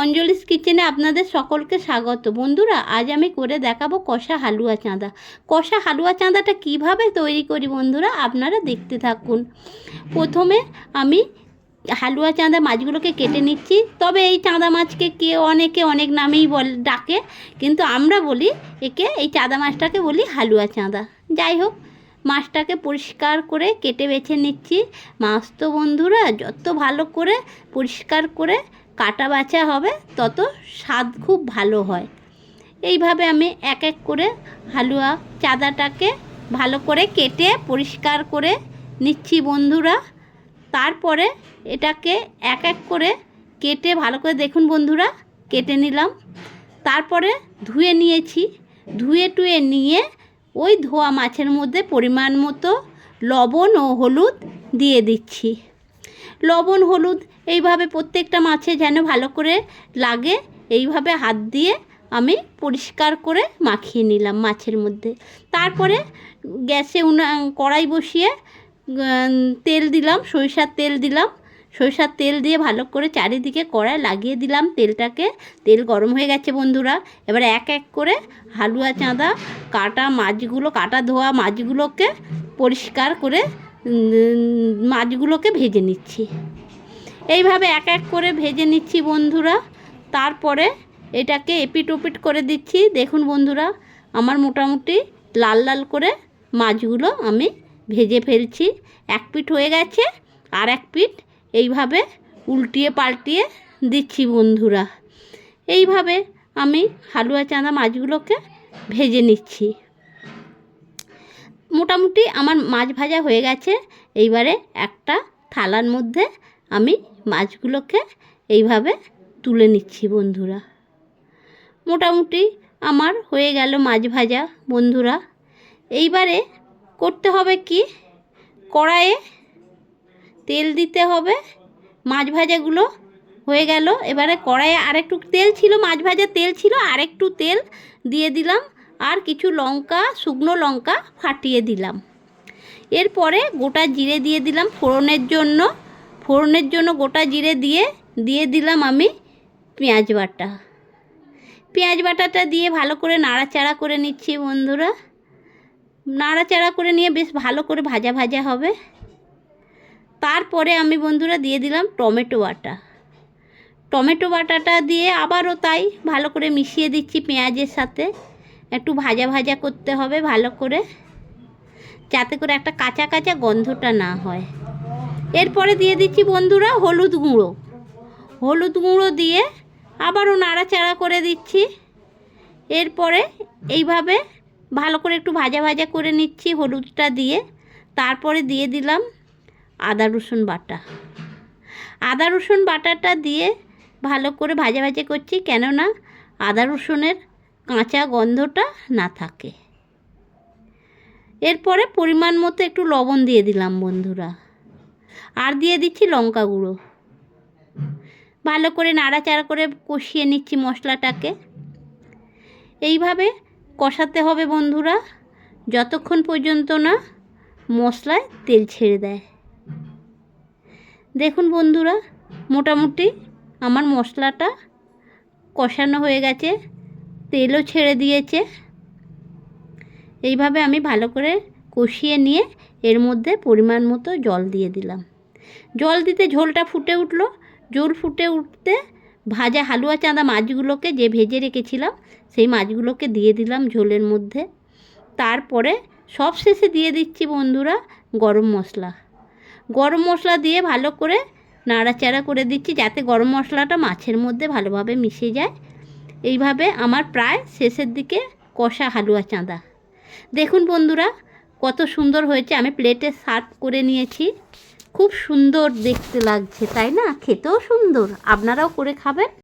অঞ্জলিস কিচেনে আপনাদের সকলকে স্বাগত। বন্ধুরা, আজ আমি করে দেখাবো কষা হালুয়া চাঁদা। কষা হালুয়া চাঁদাটা কিভাবে তৈরি করি বন্ধুরা, আপনারা দেখতে থাকুন। প্রথমে আমি হালুয়া চাঁদা মাছগুলোকে কেটে নিচ্ছি। তবে এই চাঁদা মাছকে অনেকে অনেক নামেই ডাকে, কিন্তু আমরা বলি এই চাঁদা মাছটাকে বলি হালুয়া চাঁদা। যাই হোক, মাছটাকে পরিষ্কার করে কেটে বেছে নিচ্ছি। মাছ তো বন্ধুরা যত ভালো করে পরিষ্কার করে কাটা বাছা হবে তত স্বাদ খুব ভালো হয়। এইভাবে আমি এক এক করে হালুয়া চাঁদাটাকে ভালো করে কেটে পরিষ্কার করে নিচ্ছি বন্ধুরা। তারপরে এটাকে এক এক করে কেটে ভালো করে দেখুন বন্ধুরা, কেটে নিলাম। তারপরে ধুয়ে নিয়েছি। ধুয়ে নিয়ে ওই ধোয়া মাছের মধ্যে পরিমাণ মতো লবণ ও হলুদ দিয়ে দিচ্ছি। লবণ হলুদ এইভাবে প্রত্যেকটা মাছে যেন ভালো করে লাগে, এইভাবে হাত দিয়ে আমি পরিষ্কার করে মাখিয়ে নিলাম মাছের মধ্যে। তারপরে গ্যাসে কড়াই বসিয়ে তেল দিলাম, সরিষার তেল দিলাম। সরিষার তেল দিয়ে ভালো করে চারিদিকে কড়াই লাগিয়ে দিলাম তেলটাকে। তেল গরম হয়ে গেছে বন্ধুরা। এবার এক এক করে হালুয়া চাঁদা কাটা ধোয়া মাছগুলোকে পরিষ্কার করে মাছগুলোকে ভেজে নিচ্ছি। এইভাবে এক এক করে ভেজে নিচ্ছি বন্ধুরা। তারপরে এটাকে এপিট ওপিট করে দিচ্ছি। দেখুন বন্ধুরা, আমার মোটামুটি লাল লাল করে মাছগুলো আমি ভেজে ফেলছি। এক পিঠ হয়ে গেছে, আর এক পিঠ এইভাবে উল্টিয়ে পাল্টিয়ে দিচ্ছি বন্ধুরা। এইভাবে আমি হালুয়া চাঁদা মাছগুলোকে ভেজে নিচ্ছি। মোটামুটি আমার মাছ ভাজা হয়ে গেছে। এইবারে একটা থালার মধ্যে আমি মাছগুলোকে এইভাবে তুলে নিচ্ছি বন্ধুরা। মোটামুটি আমার হয়ে গেল মাছ ভাজা বন্ধুরা। এইবারে করতে হবে কি, কড়াইয়ে তেল দিতে হবে। মাছ ভাজাগুলো হয়ে গেল। এবারে কড়াইয়ে আরেকটু তেল ছিল, মাছ ভাজার তেল ছিল, আরেকটু তেল দিয়ে দিলাম। আর কিছু লঙ্কা, শুকনো লঙ্কা ফাটিয়ে দিলাম। এরপরে গোটা জিরে দিয়ে দিলাম ফোড়নের জন্য গোটা জিরে দিয়ে দিলাম আমি পেঁয়াজ বাটাটা দিয়ে ভালো করে নাড়াচাড়া করে নিচ্ছি বন্ধুরা। নাড়াচাড়া করে নিয়ে বেশ ভালো করে ভাজা ভাজা হবে। তারপরে আমি বন্ধুরা দিয়ে দিলাম টমেটো বাটাটা দিয়ে আবারও তাই ভালো করে মিশিয়ে দিচ্ছি পেঁয়াজের সাথে। একটু ভাজা ভাজা করতে হবে ভালো করে, যাতে করে একটা কাঁচা কাঁচা গন্ধটা না হয়। এরপরে দিয়ে দিচ্ছি বন্ধুরা হলুদ গুঁড়ো দিয়ে আবারও নাড়াচাড়া করে দিচ্ছি। এরপরে এইভাবে ভালো করে একটু ভাজা ভাজা করে নিচ্ছি হলুদটা দিয়ে। তারপরে দিয়ে দিলাম আদা রসুন বাটাটা দিয়ে ভালো করে ভাজা ভাজা করছি, কেননা আদা রসুনের কাঁচা গন্ধটা না থাকে। এরপরে পরিমাণ মতো একটু লবণ দিয়ে দিলাম বন্ধুরা, আর দিয়ে দিচ্ছি লঙ্কা গুঁড়ো। ভালো করে নাড়াচাড়া করে কষিয়ে নিচ্ছি মশলাটাকে। এইভাবে কষাতে হবে বন্ধুরা যতক্ষণ পর্যন্ত না মশলায় তেল ছেড়ে দেয়। দেখুন বন্ধুরা, মোটামুটি আমার মশলাটা কষানো হয়ে গেছে, তেলও ছেড়ে দিয়েছে। এইভাবে আমি ভালো করে কষিয়ে নিয়ে এর মধ্যে পরিমাণ মতো জল দিয়ে দিলাম। জল দিতে ঝোলটা ফুটে উঠলো। ঝোল ফুটে উঠতে ভাজা হালুয়া চাঁদা মাছগুলোকে যে ভেজে রেখেছিলাম সেই মাছগুলোকে দিয়ে দিলাম ঝোলের মধ্যে। তারপরে সব শেষে দিয়ে দিচ্ছি বন্ধুরা গরম মশলা দিয়ে ভালো করে নাড়াচাড়া করে দিচ্ছি, যাতে গরম মশলাটা মাছের মধ্যে ভালোভাবে মিশে যায়। এইভাবে আমার প্রায় শেষের দিকে কষা হালুয়া চাঁদা। দেখুন বন্ধুরা কত সুন্দর হয়েছে। আমি প্লেটে সার্ভ করে নিয়েছি। খুব সুন্দর দেখতে লাগছে, তাই না? খেতেও সুন্দর। আপনারাও করে খাবেন।